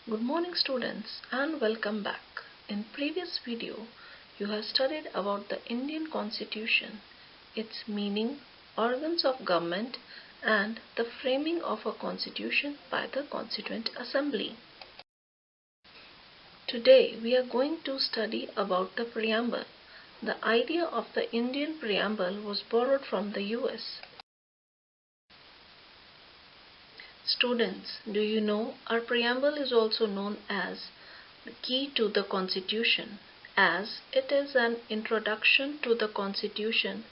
Good morning students and welcome back. In previous video, you have studied about the Indian Constitution, its meaning, organs of government and the framing of a constitution by the Constituent Assembly. Today we are going to study about the preamble. The idea of the Indian preamble was borrowed from the US. Students, do you know our preamble is also known as the key to the Constitution, as it is an introduction to the Constitution.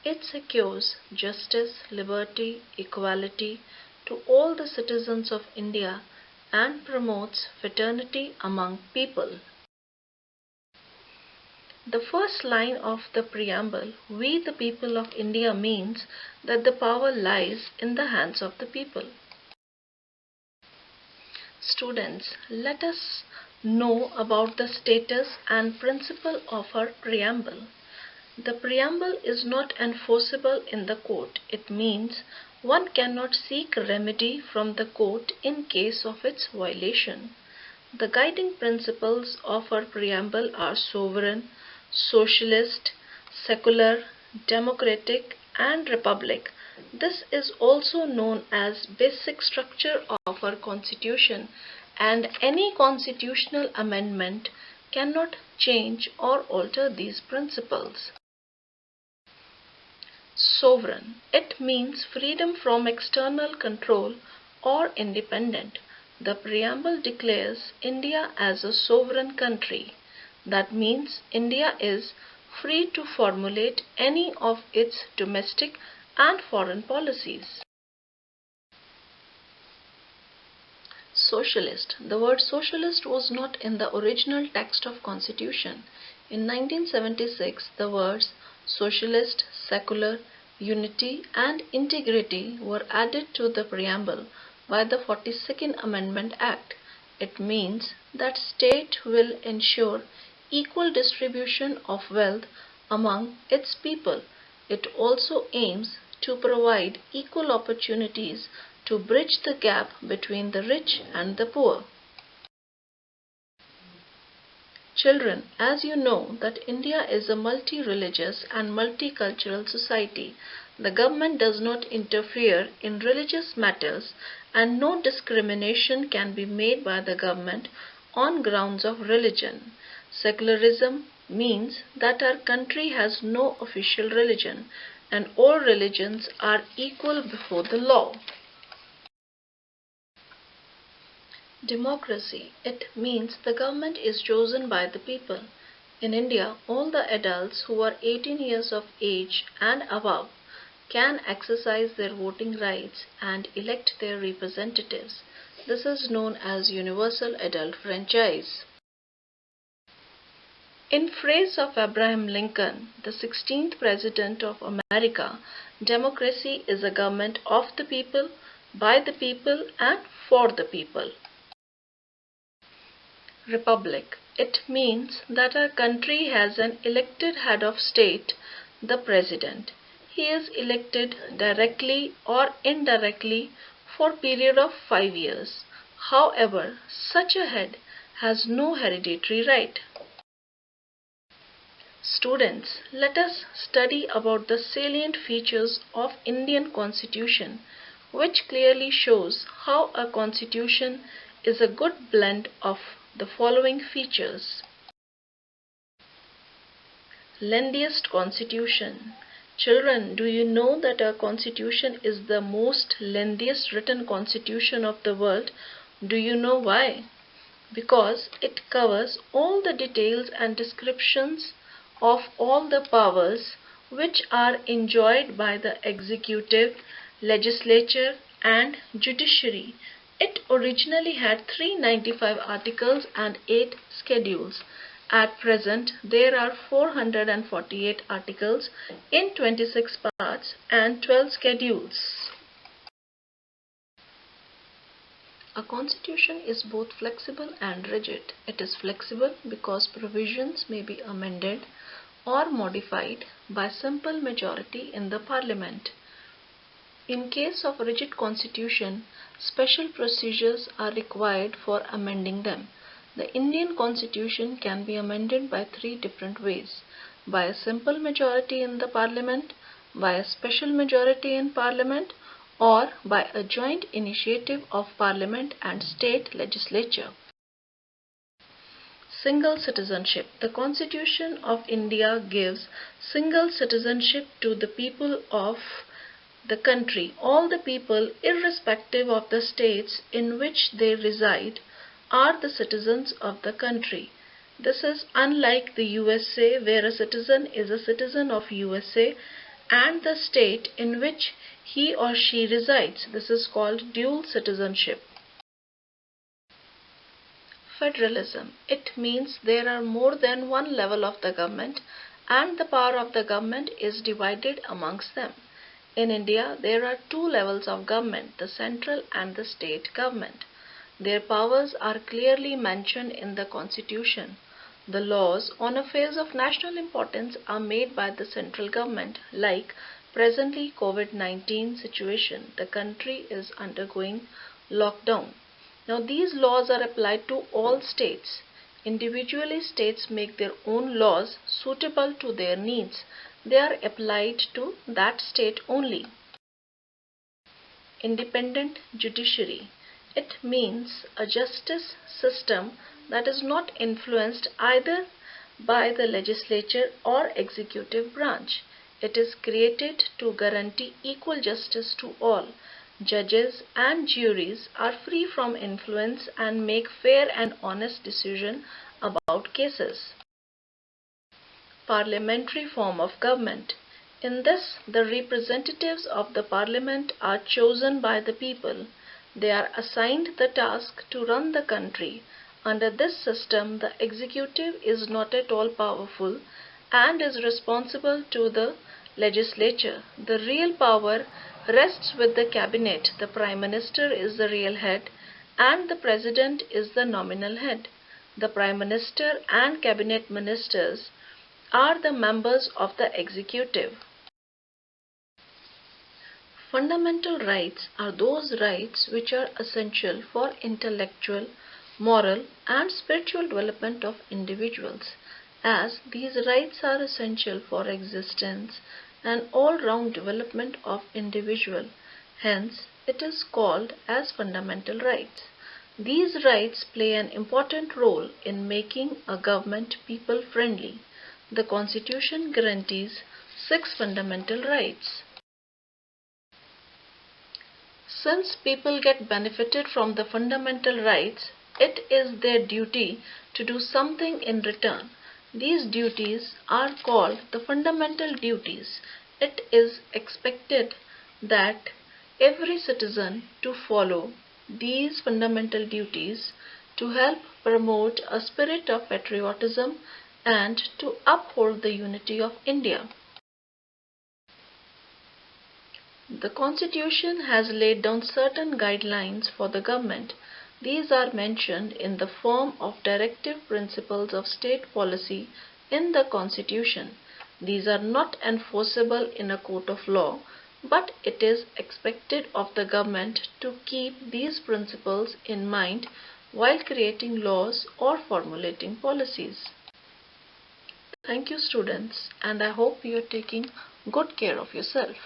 It secures justice, liberty, equality to all the citizens of India and promotes fraternity among people. The first line of the preamble, "We the people of India," means that the power lies in the hands of the people. Students, let us know about the status and principle of our preamble. The preamble is not enforceable in the court. It means one cannot seek remedy from the court in case of its violation. The guiding principles of our preamble are sovereign, socialist, secular, democratic, and republic. This is also known as basic structure of our constitution, and any constitutional amendment cannot change or alter these principles. Sovereign. It means freedom from external control or independent. The preamble declares India as a sovereign country. That means India is free to formulate any of its domestic and foreign policies. Socialist. The word socialist was not in the original text of Constitution. In 1976, the words socialist, secular, unity and integrity were added to the preamble by the 42nd Amendment Act. It means that state will ensure equal distribution of wealth among its people. It also aims to provide equal opportunities to bridge the gap between the rich and the poor. Children, as you know that India is a multi-religious and multicultural society, the government does not interfere in religious matters and no discrimination can be made by the government on grounds of religion. Secularism means that our country has no official religion and all religions are equal before the law. Democracy. It means the government is chosen by the people. In India, all the adults who are 18 years of age and above can exercise their voting rights and elect their representatives. This is known as universal adult franchise. In phrase of Abraham Lincoln, the 16th President of America, democracy is a government of the people, by the people and for the people. Republic. It means that our country has an elected head of state, the President. He is elected directly or indirectly for a period of 5 years. However, such a head has no hereditary right. Students, let us study about the salient features of Indian Constitution, which clearly shows how a constitution is a good blend of the following features. Lengthiest Constitution. Children, do you know that our constitution is the most lengthiest written constitution of the world? Do you know why? Because it covers all the details and descriptions of all the powers which are enjoyed by the executive, legislature and judiciary. It originally had 395 articles and 8 schedules. At present, there are 448 articles in 26 parts and 12 schedules. A constitution is both flexible and rigid. It is flexible because provisions may be amended or modified by simple majority in the parliament. In case of rigid constitution, special procedures are required for amending them. The Indian constitution can be amended by three different ways: by a simple majority in the parliament, by a special majority in parliament, or by a joint initiative of parliament and state legislature. Single citizenship. The Constitution of India gives single citizenship to the people of the country. All the people, irrespective of the states in which they reside, are the citizens of the country. This is unlike the USA, where a citizen is a citizen of USA and the state in which he or she resides. This is called dual citizenship. Federalism. It means there are more than one level of the government and the power of the government is divided amongst them. In India, there are two levels of government, the central and the state government. Their powers are clearly mentioned in the Constitution. The laws on affairs of national importance are made by the central government, like presently COVID-19 situation. The country is undergoing lockdown. Now these laws are applied to all states. Individually, states make their own laws suitable to their needs. They are applied to that state only. Independent judiciary. It means a justice system that is not influenced either by the legislature or executive branch. It is created to guarantee equal justice to all. Judges and juries are free from influence and make fair and honest decisions about cases. Parliamentary form of government. In this, the representatives of the parliament are chosen by the people. They are assigned the task to run the country. Under this system, the executive is not at all powerful and is responsible to the legislature. The real power rests with the cabinet. The Prime Minister is the real head and the President is the nominal head. The Prime Minister and cabinet ministers are the members of the executive. Fundamental rights are those rights which are essential for intellectual, moral and spiritual development of individuals. As these rights are essential for existence and all-round development of individual, hence it is called as fundamental rights. These rights play an important role in making a government people-friendly. The Constitution guarantees 6 fundamental rights. Since people get benefited from the fundamental rights, it is their duty to do something in return. These duties are called the fundamental duties. It is expected that every citizen to follow these fundamental duties to help promote a spirit of patriotism and to uphold the unity of India. The Constitution has laid down certain guidelines for the government. These are mentioned in the form of directive principles of state policy in the Constitution. These are not enforceable in a court of law, but it is expected of the government to keep these principles in mind while creating laws or formulating policies. Thank you, students, and I hope you are taking good care of yourself.